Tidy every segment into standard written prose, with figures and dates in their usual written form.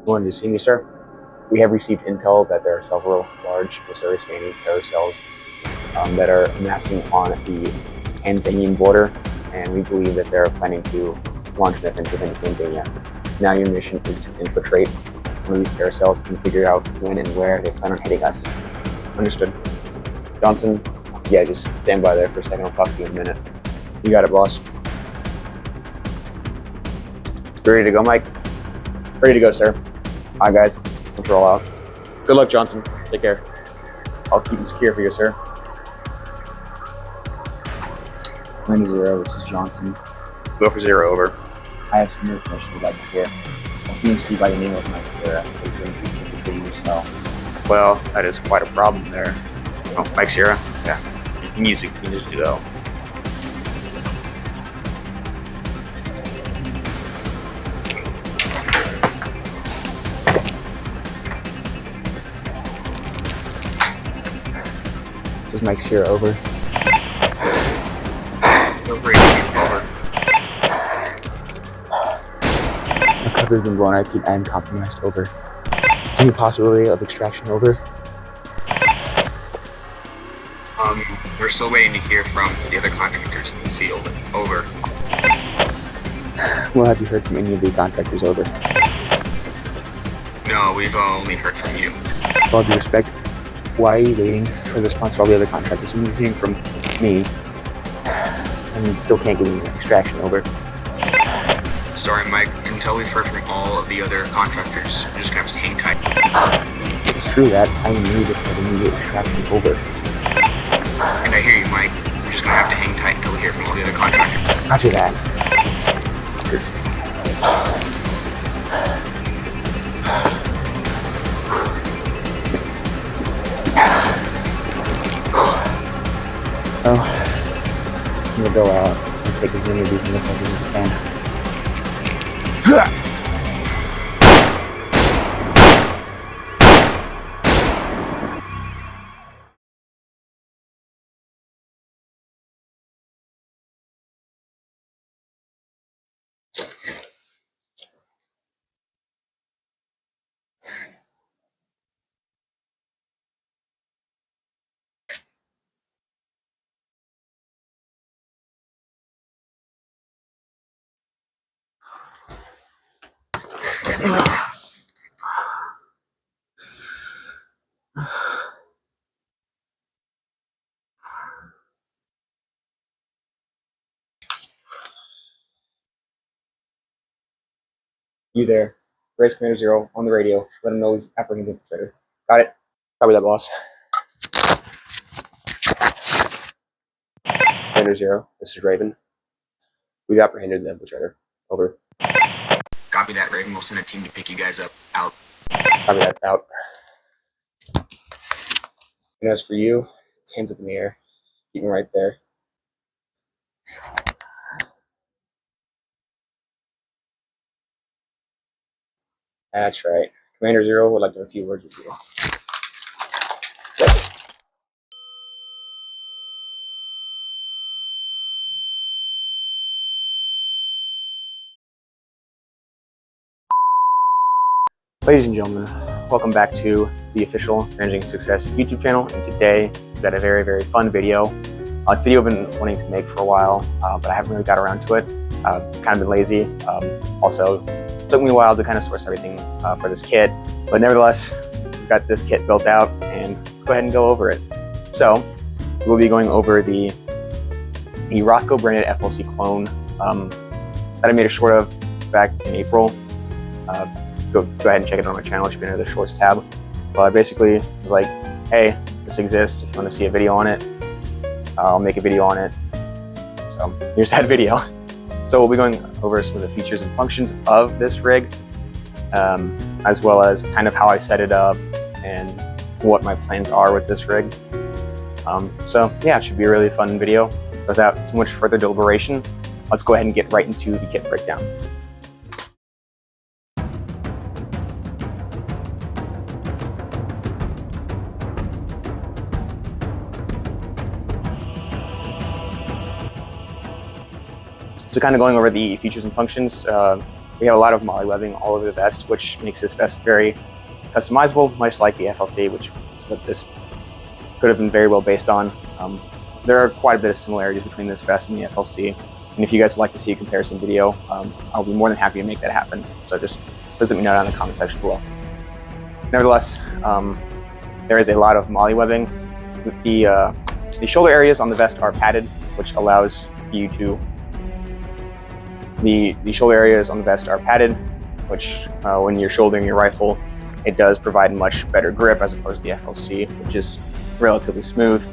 Wanted to see me, sir? We have received intel that there are several large Missouri-standing carousels that are amassing on the Tanzanian border, and we believe that they're planning to launch an offensive into Tanzania. Now your mission is to infiltrate one of these carousels and figure out when and where they plan on hitting us. Understood. Johnson, yeah, just stand by there for a second. I'll talk to you in a minute. You got it, boss. You ready to go, Mike? Ready to go, sir. All right, guys, let's roll out. Good luck, Johnson. Take care. I'll keep it secure for you, sir. 9-0, this is Johnson. Go for 0, over. I have some information you'd like to hear. A PMC by the name of Mike Sierra is going to be infiltrating your cell. Well, that is quite a problem there. Oh, Mike Sierra? Yeah. He needs to go. This is Mike Sierra, over. Over. The cover's been blown. I repeat, I am compromised, over. Any possibility of extraction, over? We're still waiting to hear from the other contractors in the field, over. Well, have you heard from any of the contractors, over? No, we've only heard from you. With all due respect, why are you waiting for the response from all the other contractors? You're hearing from me, and you still can't get any extraction, over. Sorry, Mike. Until we've heard from all of the other contractors, we're just gonna have to hang tight. It's true that I need it for immediate extraction, over. And I hear you, Mike. We're just gonna have to hang tight until we hear from all the other contractors. Roger that. Well, I'm gonna go out and take as many of these motherfuckers as I can. You there. Race Commander 0 on the radio. Let him know he's apprehended the infiltrator. Got it? Copy that, boss. Commander 0, this is Raven. We've apprehended the infiltrator. Over. Copy that, Raven. We'll send a team to pick you guys up. Out. Copy that, out. And as for you, it's hands up in the air. Keep him right there. That's right. Commander 0 would like to have a few words with you. Ladies and gentlemen, welcome back to the official Managing Success YouTube channel. And today we've got a very, very fun video. It's a video I've been wanting to make for a while, but I haven't really got around to it. Kind of been lazy. Also, it took me a while to kind of source everything for this kit, but nevertheless, we've got this kit built out, and let's go ahead and go over it. So, we'll be going over the Rothco branded FLC clone that I made a short of back in April. Go ahead and check it on my channel. It should be under the shorts tab. But basically, it was like, hey, this exists. If you want to see a video on it, I'll make a video on it. So here's that video. So we'll be going over some of the features and functions of this rig, as well as kind of how I set it up and what my plans are with this rig. So yeah, it should be a really fun video. Without too much further deliberation, let's go ahead and get right into the kit breakdown. So kind of going over the features and functions, We have a lot of MOLLE webbing all over the vest, which makes this vest very customizable, much like the FLC, which is what this could have been very well based on. There are quite a bit of similarities between this vest and the FLC. And if you guys would like to see a comparison video, I'll be more than happy to make that happen. So just please let me know down in the comment section below. Nevertheless, there is a lot of MOLLE webbing. The shoulder areas on the vest are padded, which allows you to. The shoulder areas on the vest are padded, which when you're shouldering your rifle, it does provide much better grip as opposed to the FLC, which is relatively smooth.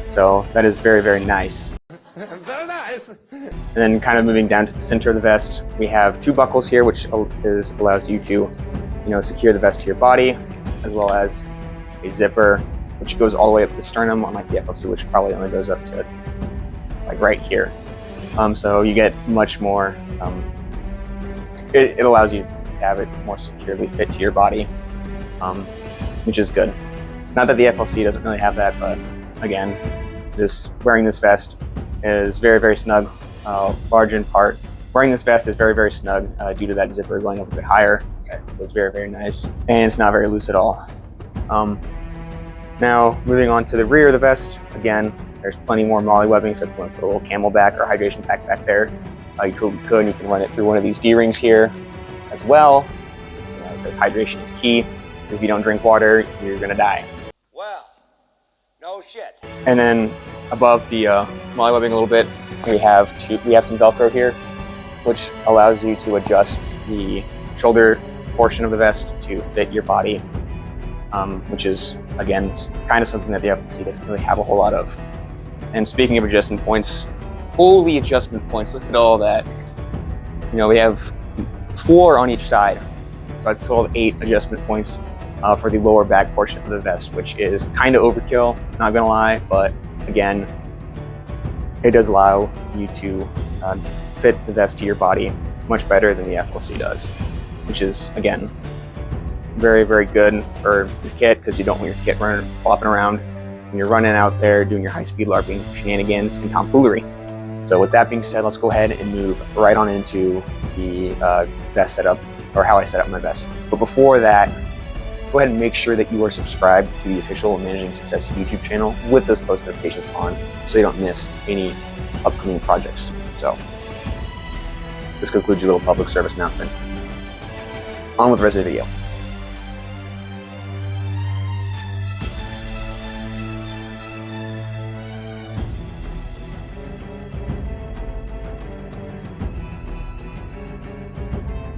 So that is very, very nice. Very nice. And then kind of moving down to the center of the vest, we have two buckles here, which allows you to, secure the vest to your body, as well as a zipper, which goes all the way up to the sternum, unlike the FLC, which probably only goes up to like right here. So you get much more, it allows you to have it more securely fit to your body, which is good. Not that the FLC doesn't really have that, but again, wearing this vest is very, very snug, large in part. Wearing this vest is very, very snug due to that zipper going up a bit higher. So it's very, very nice, and it's not very loose at all. Now, moving on to the rear of the vest, again, there's plenty more MOLLE webbing, so if you want to put a little camelback or hydration pack back there, you could. You can run it through one of these D-rings here as well, because hydration is key. If you don't drink water, you're gonna die. Well, no shit. And then above the MOLLE webbing a little bit, we have some Velcro here, which allows you to adjust the shoulder portion of the vest to fit your body, which is, again, kind of something that the FLC doesn't really have a whole lot of. And speaking of adjustment points, holy adjustment points, look at all that. We have 4 on each side, so that's a total of 8 adjustment points for the lower back portion of the vest, which is kind of overkill, not gonna lie, but again, it does allow you to fit the vest to your body much better than the FLC does, which is, again, very, very good for your kit, because you don't want your kit flopping around when you're running out there doing your high-speed LARPing shenanigans and tomfoolery. So with that being said, let's go ahead and move right on into the vest setup, or how I set up my vest. But before that, go ahead and make sure that you are subscribed to the official Managing Success YouTube channel with those post notifications on, so you don't miss any upcoming projects. So this concludes your little public service announcement. On with the rest of the video.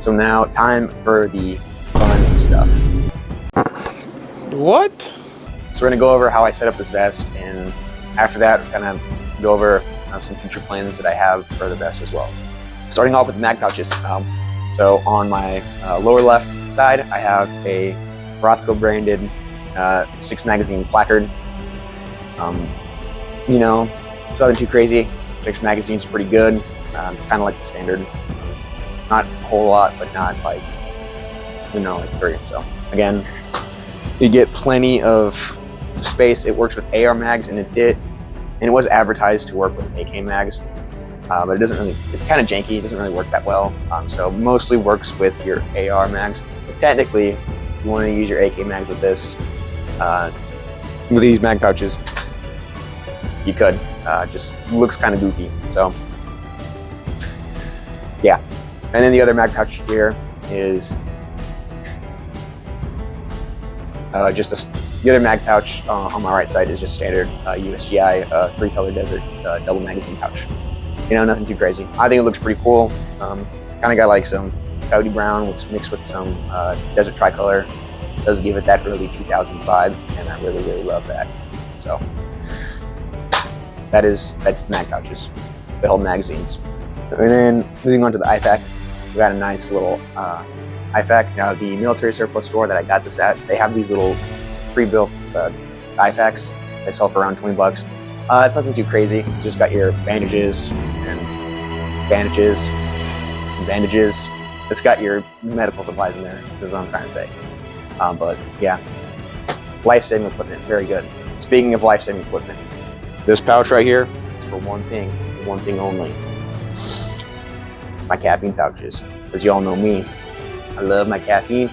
So now, time for the fun stuff. What? So we're gonna go over how I set up this vest, and after that, we're gonna go over some future plans that I have for the vest as well. Starting off with the mag pouches. So on my lower left side, I have a Rothco branded 6 magazine placard. It's nothing too crazy. 6 magazines pretty good. It's kind of like the standard. Not a whole lot, but not like 3. So again, you get plenty of space. It works with AR mags, and it was advertised to work with AK mags, but it doesn't really. It's kind of janky. It doesn't really work that well. So mostly works with your AR mags. But technically, if you want to use your AK mags with this, with these mag pouches, you could. Just looks kind of goofy. So yeah. And then the other mag pouch here is the other mag pouch on my right side is just standard USGI 3-color desert double magazine pouch. Nothing too crazy. I think it looks pretty cool. Kind of got like some coyote brown mixed with some desert tricolor. It does give it that early 2000 vibe, and I really, really love that. So that's the mag pouches, the whole magazines. And then moving on to the IFAK. We got a nice little IFAK. Now, the military surplus store that I got this at, they have these little pre-built IFAKs. They sell for around 20 bucks. It's nothing too crazy. You just got your bandages and bandages and bandages. It's got your medical supplies in there, is what I'm trying to say. But yeah, life-saving equipment, very good. Speaking of life-saving equipment, this pouch right here is for one thing only. my caffeine pouches. As you all know me, I love my caffeine.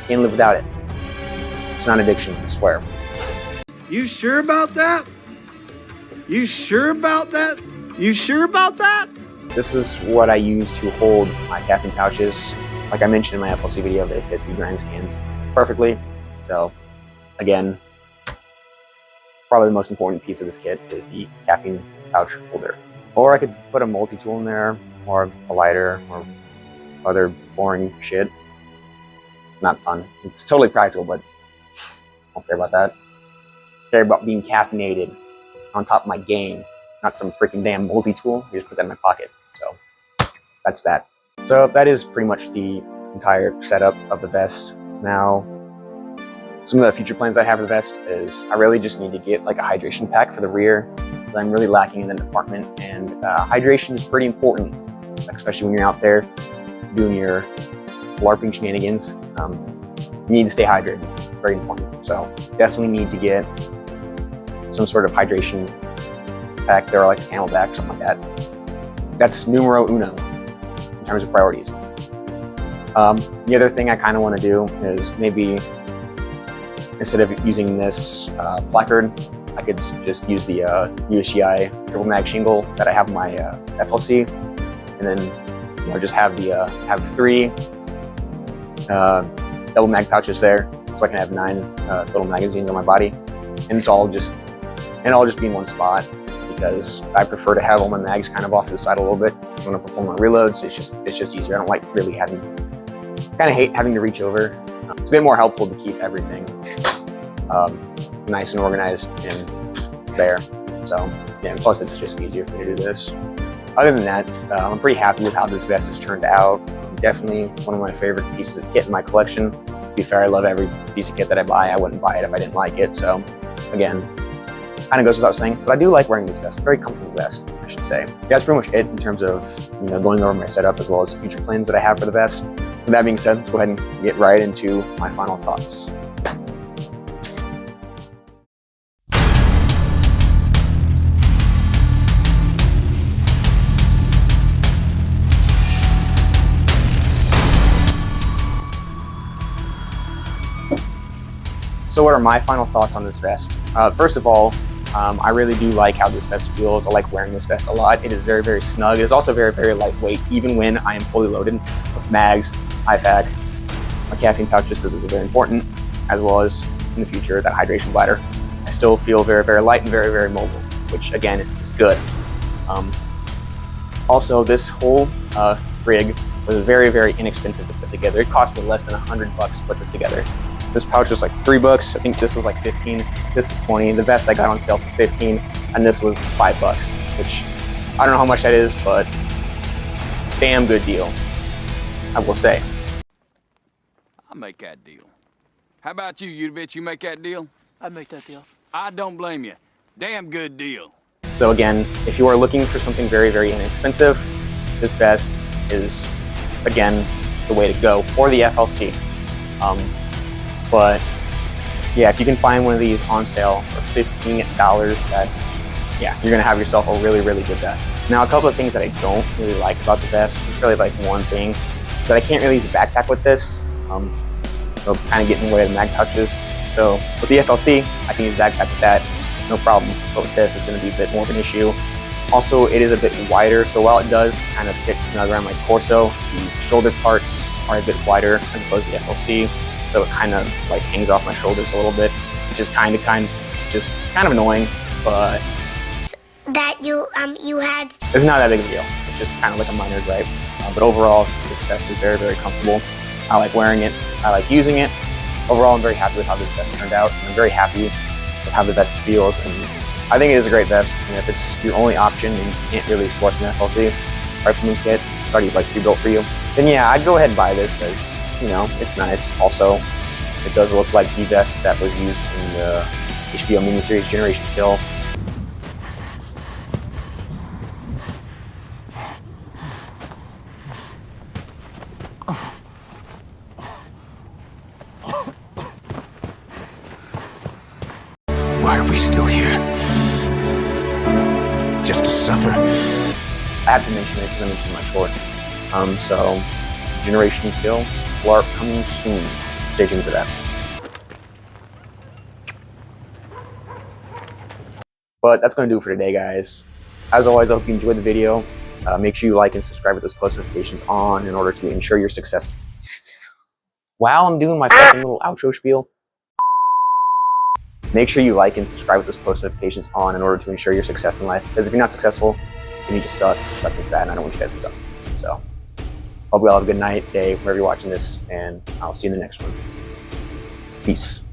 Can't live without it. It's not an addiction, I swear. You sure about that? You sure about that? You sure about that? This is what I use to hold my caffeine pouches. Like I mentioned in my FLC video, they fit the grind cans perfectly. So again, probably the most important piece of this kit is the caffeine pouch holder. Or I could put a multi-tool in there, or a lighter, or other boring shit. It's not fun. It's totally practical, but I don't care about that. I care about being caffeinated on top of my game, not some freaking damn multi-tool. You just put that in my pocket. So that's that. So that is pretty much the entire setup of the vest. Now, some of the future plans I have for the vest is I really just need to get like a hydration pack for the rear, because I'm really lacking in the department, and hydration is pretty important, especially when you're out there doing your LARPing shenanigans. You need to stay hydrated, very important. So definitely need to get some sort of hydration pack. There are like a Camelback, something like that. That's numero uno in terms of priorities. The other thing I kind of want to do is maybe instead of using this placard, I could just use the USGI triple mag shingle that I have in my FLC, and then just have the have 3 double mag pouches there, so I can have 9 total magazines on my body, and it's all just be in one spot, because I prefer to have all my mags kind of off to the side a little bit when I perform my reloads. It's just easier. I don't like really hate having to reach over. It's a bit more helpful to keep everything nice and organized in there. So yeah, and plus it's just easier for me to do this. Other than that, I'm pretty happy with how this vest has turned out. Definitely one of my favorite pieces of kit in my collection. To be fair, I love every piece of kit that I buy. I wouldn't buy it if I didn't like it. So again, kind of goes without saying, but I do like wearing this vest. It's a very comfortable vest, I should say. Yeah, that's pretty much it in terms of going over my setup as well as future plans that I have for the vest. With that being said, let's go ahead and get right into my final thoughts. So what are my final thoughts on this vest? First of all, I really do like how this vest feels. I like wearing this vest a lot. It is very, very snug. It is also very, very lightweight, even when I am fully loaded with mags, IFAK, my caffeine pouches, because those are very important, as well as in the future, that hydration bladder. I still feel very, very light and very, very mobile, which again, is good. Also, this whole rig was very, very inexpensive to put together. It cost me less than $100 to put this together. This pouch was like $3. I think this was like 15. This is 20. The vest I got on sale for 15, and this was $5, which I don't know how much that is, but damn good deal, I will say. I'll make that deal. How about you bitch? You make that deal? I'd make that deal. I don't blame you. Damn good deal. So again, if you are looking for something very, very inexpensive, this vest is, again, the way to go, or the FLC. But yeah, if you can find one of these on sale for $15, yeah, you're gonna have yourself a really, really good vest. Now, a couple of things that I don't really like about the vest, just really like one thing, is that I can't really use a backpack with this. It'll kind of get in the way of the mag pouches. So with the FLC, I can use a backpack with that, no problem. But with this, it's gonna be a bit more of an issue. Also, it is a bit wider, so while it does kind of fit snug around my torso, the shoulder parts are a bit wider as opposed to the FLC. So it kind of like hangs off my shoulders a little bit, which is kind of annoying, but that you had. It's not that big of a deal. It's just kind of like a minor gripe. But overall, this vest is very, very comfortable. I like wearing it. I like using it. Overall, I'm very happy with how this vest turned out. And I'm very happy with how the vest feels. And I think it is a great vest. And if it's your only option and you can't really source an FLC right from the kit, it's already like pre-built for you, then yeah, I'd go ahead and buy this because, it's nice. Also, it does look like the vest that was used in the HBO miniseries Generation Kill. Why are we still here? Just to suffer? I have to mention it because I mentioned in my short. So Generation Kill LARP coming soon. Stay tuned for that. But that's going to do it for today, guys. As always, I hope you enjoyed the video. Make sure you like and subscribe with those post notifications on in order to ensure your success. While I'm doing my fucking little outro spiel, make sure you like and subscribe with those post notifications on in order to ensure your success in life. Because if you're not successful, then you just suck. Sucking is bad, and I don't want you guys to suck. So, hope you all have a good night, day, wherever you're watching this, and I'll see you in the next one. Peace.